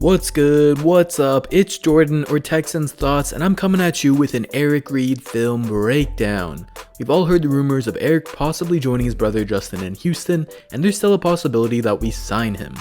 What's good? What's up? It's Jordan or Texans Thoughts, and I'm coming at you with an Eric Reid film breakdown. We've all heard the rumors of Eric possibly joining his brother Justin in Houston, and there's still a possibility that we sign him.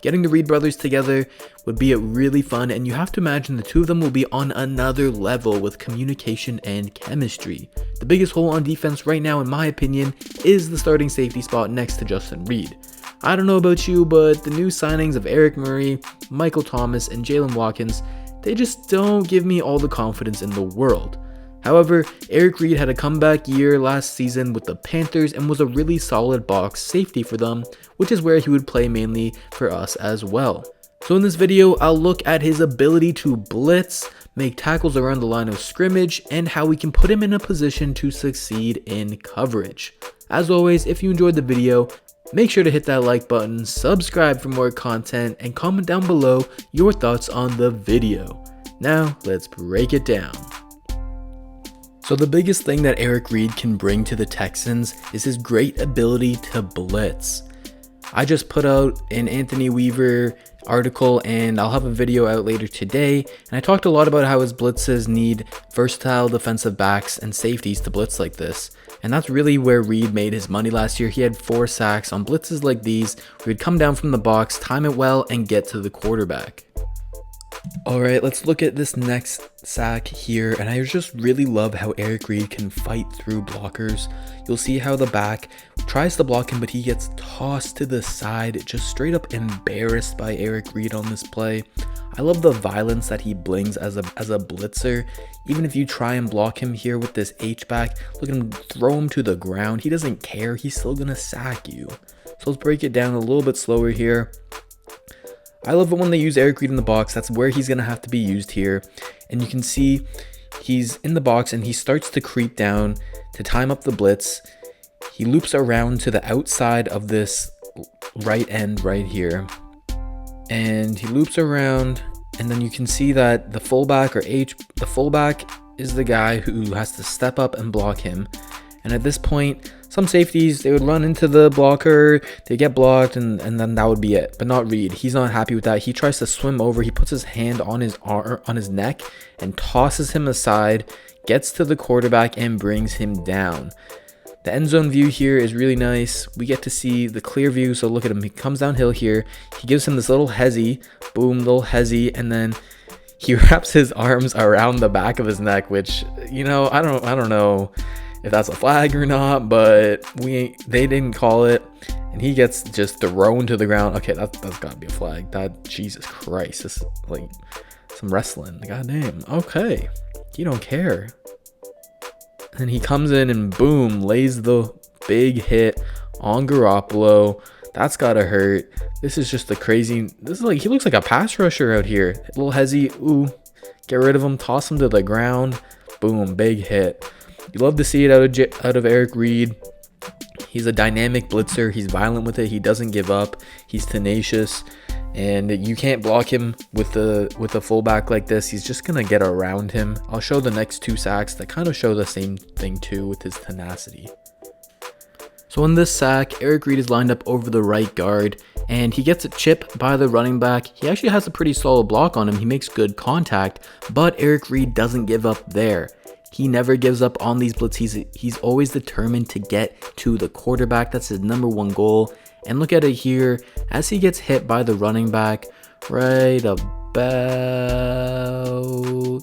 Getting the Reid brothers together would be really fun, and you have to imagine the two of them will be on another level with communication and chemistry. The biggest hole on defense right now, in my opinion, is the starting safety spot next to Justin Reid. I don't know about you, but the new signings of Eric Murray, Michael Thomas, and Jalen Watkins, they just don't give me all the confidence in the world. However, Eric Reid had a comeback year last season with the Panthers and was a really solid box safety for them, which is where he would play mainly for us as well. So in this video, I'll look at his ability to blitz, make tackles around the line of scrimmage, and how we can put him in a position to succeed in coverage. As always, if you enjoyed the video, make sure to hit that like button, subscribe for more content, and comment down below your thoughts on the video. Now, let's break it down. So the biggest thing that Eric Reid can bring to the Texans is his great ability to blitz. I just put out an Anthony Weaver article, and I'll have a video out later today, and I talked a lot about how his blitzes need versatile defensive backs and safeties to blitz like this. And that's really where Reid made his money last year. He had 4 sacks on blitzes like these, where he'd come down from the box, time it well, and get to the quarterback. Alright, let's look at this next sack here, and I just really love how Eric Reid can fight through blockers. You'll see how the back tries to block him, but he gets tossed to the side, just straight up embarrassed by Eric Reid on this play. I love the violence that he brings as a blitzer. Even if you try and block him here with this H-back, look at him throw him to the ground. He doesn't care, he's still gonna sack you. So let's break it down a little bit slower here. I love it when they use Eric Reid in the box. That's where he's going to have to be used here. And you can see he's in the box and he starts to creep down to time up the blitz. He loops around to the outside of this right end right here. And he loops around, and then you can see that the fullback the fullback is the guy who has to step up and block him. And at this point, some safeties, they would run into the blocker, they get blocked, and then that would be it. But not Reid. He's not happy with that. He tries to swim over. He puts his hand on his arm, on his neck, and tosses him aside, gets to the quarterback, and brings him down. The end zone view here is really nice. We get to see the clear view. So look at him. He comes downhill here. He gives him this little hezzy, boom, little hezzy, and then he wraps his arms around the back of his neck, which, you know, I don't know if that's a flag or not, but they didn't call it, and he gets just thrown to the ground. Okay, that's gotta be a flag. That, Jesus Christ, this is like some wrestling. Goddamn. Okay, you don't care. And he comes in and boom, lays the big hit on Garoppolo. That's gotta hurt. This is just a crazy. This is like, he looks like a pass rusher out here. A little hezzy. Ooh, get rid of him. Toss him to the ground. Boom, big hit. You love to see it out of Eric Reid. He's a dynamic blitzer. He's violent with it. He doesn't give up. He's tenacious, and you can't block him with a fullback like this. He's just gonna get around him. I'll show the next 2 sacks that kind of show the same thing too with his tenacity. So in this sack, Eric Reid is lined up over the right guard, and he gets a chip by the running back. He actually has a pretty solid block on him. He makes good contact, but Eric Reid doesn't give up there. He never gives up on these blitz. He's always determined to get to the quarterback. That's his #1 goal. And look at it here as he gets hit by the running back right about.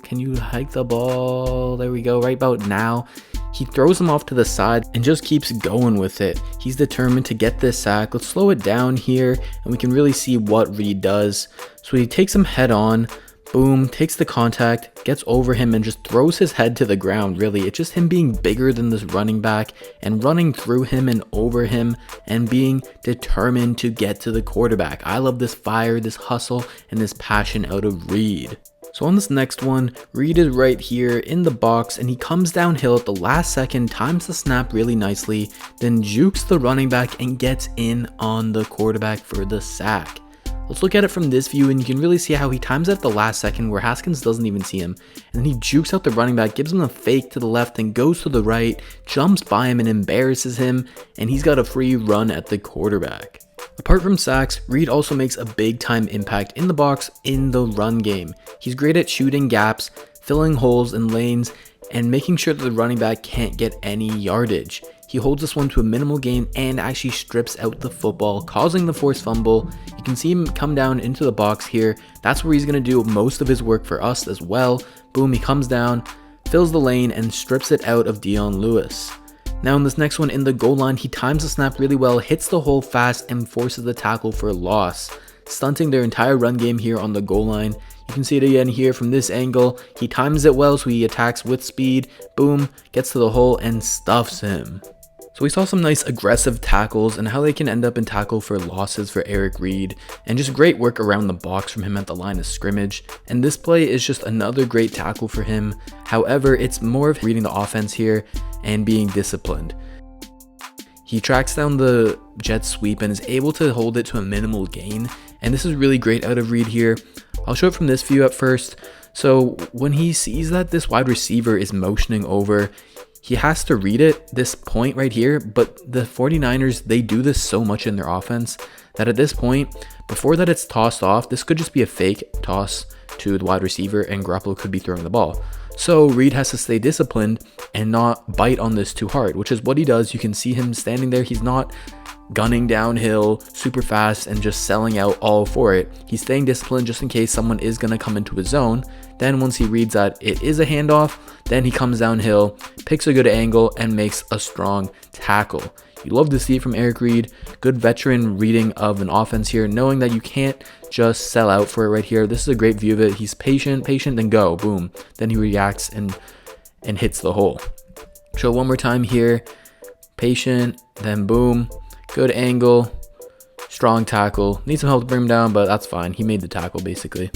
Can you hike the ball? There we go. Right about now. He throws him off to the side and just keeps going with it. He's determined to get this sack. Let's slow it down here, and we can really see what Reid does. So he takes him head on. Boom, takes the contact, gets over him, and just throws his head to the ground, really. It's just him being bigger than this running back and running through him and over him and being determined to get to the quarterback. I love this fire, this hustle, and this passion out of Reid. So on this next one, Reid is right here in the box, and he comes downhill at the last second, times the snap really nicely, then jukes the running back and gets in on the quarterback for the sack. Let's look at it from this view, and you can really see how he times it at the last second where Haskins doesn't even see him. And then he jukes out the running back, gives him a fake to the left, and goes to the right, jumps by him and embarrasses him, and he's got a free run at the quarterback. Apart from sacks, Reid also makes a big time impact in the box in the run game. He's great at shooting gaps, filling holes in lanes, and making sure that the running back can't get any yardage. He holds this one to a minimal gain and actually strips out the football, causing the forced fumble. You can see him come down into the box here. That's where he's going to do most of his work for us as well. Boom, he comes down, fills the lane, and strips it out of Dion Lewis. Now in this next one in the goal line, he times the snap really well, hits the hole fast, and forces the tackle for a loss, stunting their entire run game here on the goal line. You can see it again here from this angle. He times it well, so he attacks with speed. Boom, gets to the hole and stuffs him. So we saw some nice aggressive tackles and how they can end up in tackle for losses for Eric Reid, and just great work around the box from him at the line of scrimmage. And this play is just another great tackle for him. However, it's more of reading the offense here and being disciplined. He tracks down the jet sweep and is able to hold it to a minimal gain, and this is really great out of Reid here. I'll show it from this view at first. So when he sees that this wide receiver is motioning over, he has to read it, this point right here, but the 49ers, they do this so much in their offense that at this point, before that it's tossed off, this could just be a fake toss to the wide receiver and Garoppolo could be throwing the ball. So Reid has to stay disciplined and not bite on this too hard, which is what he does. You can see him standing there. He's not gunning downhill super fast and just selling out all for it. He's staying disciplined just in case someone is going to come into his zone. Then once he reads that it is a handoff, then he comes downhill, picks a good angle, and makes a strong tackle. You love to see it from Eric Reid. Good veteran reading of an offense here, knowing that you can't just sell out for it right here. This is a great view of it. He's patient, then go, boom. Then he reacts and hits the hole. Show one more time here. Patient, then boom. Good angle, strong tackle. Need some help to bring him down, but that's fine. He made the tackle basically.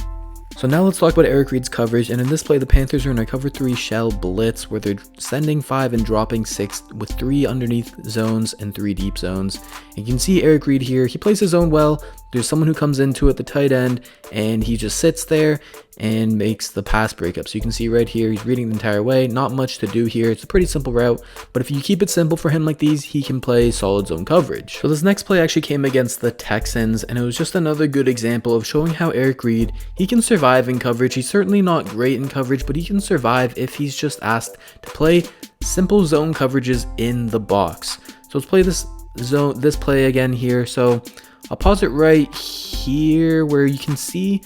So now let's talk about Eric Reid's coverage, and in this play the Panthers are in a cover 3 shell blitz where they're sending 5 and dropping 6 with 3 underneath zones and 3 deep zones. And you can see Eric Reid here, he plays his zone well. There's someone who comes into it, the tight end, and he just sits there and makes the pass breakup. So you can see right here, he's reading the entire way. Not much to do here. It's a pretty simple route, but if you keep it simple for him like these, he can play solid zone coverage. So this next play actually came against the Texans, and it was just another good example of showing how Eric Reid, he can survive in coverage. He's certainly not great in coverage, but he can survive if he's just asked to play simple zone coverages in the box. So let's play this play again here. So I'll pause it right here where you can see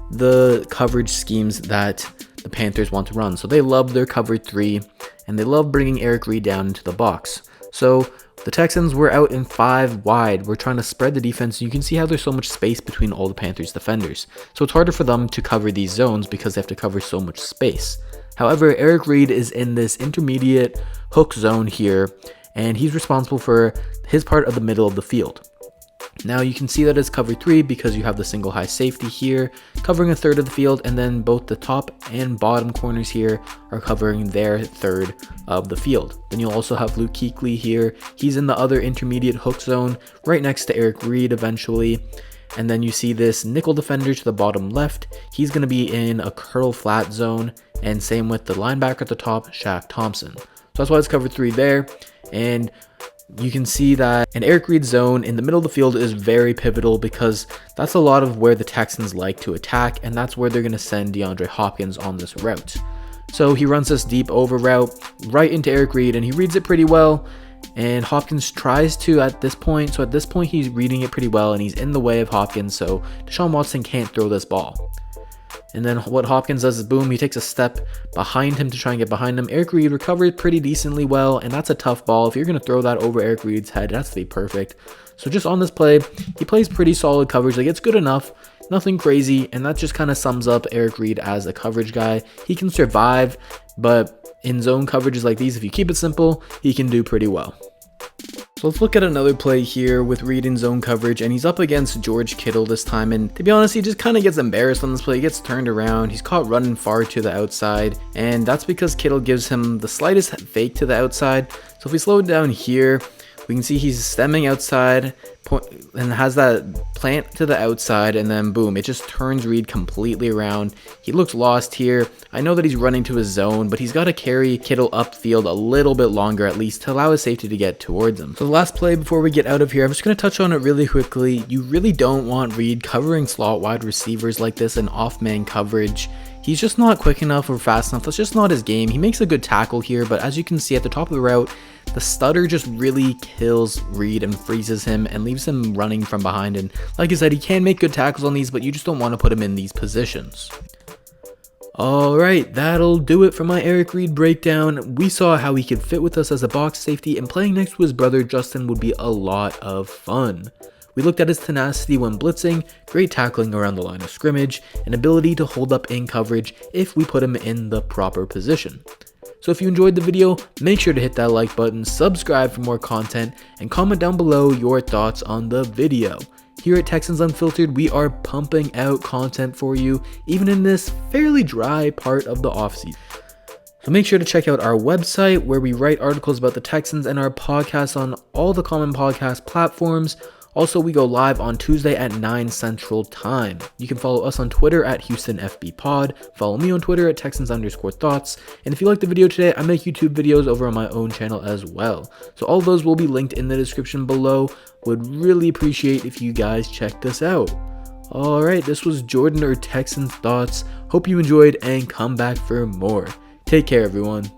the coverage schemes that the Panthers want to run. So they love their cover 3 and they love bringing Eric Reid down into the box. So the Texans were out in 5 wide. We're trying to spread the defense. You can see how there's so much space between all the Panthers defenders. So it's harder for them to cover these zones because they have to cover so much space. However, Eric Reid is in this intermediate hook zone here, and he's responsible for his part of the middle of the field. Now you can see that it's cover 3 because you have the single high safety here covering a third of the field, and then both the top and bottom corners here are covering their third of the field. Then you'll also have Luke Kuechly here. He's in the other intermediate hook zone right next to Eric Reid eventually. And then you see this nickel defender to the bottom left. He's going to be in a curl flat zone, and same with the linebacker at the top, Shaq Thompson. So that's why it's cover 3 there. And you can see that an Eric Reid zone in the middle of the field is very pivotal because that's a lot of where the Texans like to attack, and that's where they're going to send DeAndre Hopkins on this route. So he runs this deep over route right into Eric Reid, and he reads it pretty well, and Hopkins tries to at this point. So at this point he's reading it pretty well, and he's in the way of Hopkins, so Deshaun Watson can't throw this ball. And then what Hopkins does is boom, he takes a step behind him to try and get behind him. Eric Reid recovered pretty decently well, and that's a tough ball. If you're going to throw that over Eric Reid's head, that's to be perfect. So just on this play, he plays pretty solid coverage. Like, it's good enough, nothing crazy, and that just kind of sums up Eric Reid as a coverage guy. He can survive, but in zone coverages like these, if you keep it simple, he can do pretty well. So let's look at another play here with Reid in zone coverage, and he's up against George Kittle this time, and to be honest, he just kind of gets embarrassed on this play. He gets turned around, he's caught running far to the outside, and that's because Kittle gives him the slightest fake to the outside. So if we slow it down here, We can see he's stemming outside and has that plant to the outside, and then boom, it just turns Reid completely around. He looks lost here. I know that he's running to his zone, but he's got to carry Kittle upfield a little bit longer at least to allow his safety to get towards him. So the last play before we get out of here, I'm just going to touch on it really quickly. You really don't want Reid covering slot wide receivers like this in off-man coverage. He's just not quick enough or fast enough. That's just not his game. He makes a good tackle here, but as you can see at the top of the route, the stutter just really kills Reid and freezes him and leaves him running from behind. And like I said, he can make good tackles on these, but you just don't want to put him in these positions. Alright, that'll do it for my Eric Reid breakdown. We saw how he could fit with us as a box safety, and playing next to his brother Justin would be a lot of fun. We looked at his tenacity when blitzing, great tackling around the line of scrimmage, and ability to hold up in coverage if we put him in the proper position. So if you enjoyed the video, make sure to hit that like button, subscribe for more content, and comment down below your thoughts on the video. Here at Texans Unfiltered, we are pumping out content for you, even in this fairly dry part of the offseason. So make sure to check out our website where we write articles about the Texans, and our podcast on all the common podcast platforms. Also, we go live on Tuesday at 9 Central Time. You can follow us on Twitter at HoustonFBPod, follow me on Twitter at Texans_thoughts, and if you liked the video today, I make YouTube videos over on my own channel as well. So all those will be linked in the description below. Would really appreciate if you guys check this out. Alright, this was Jordan or Texans Thoughts. Hope you enjoyed and come back for more. Take care, everyone.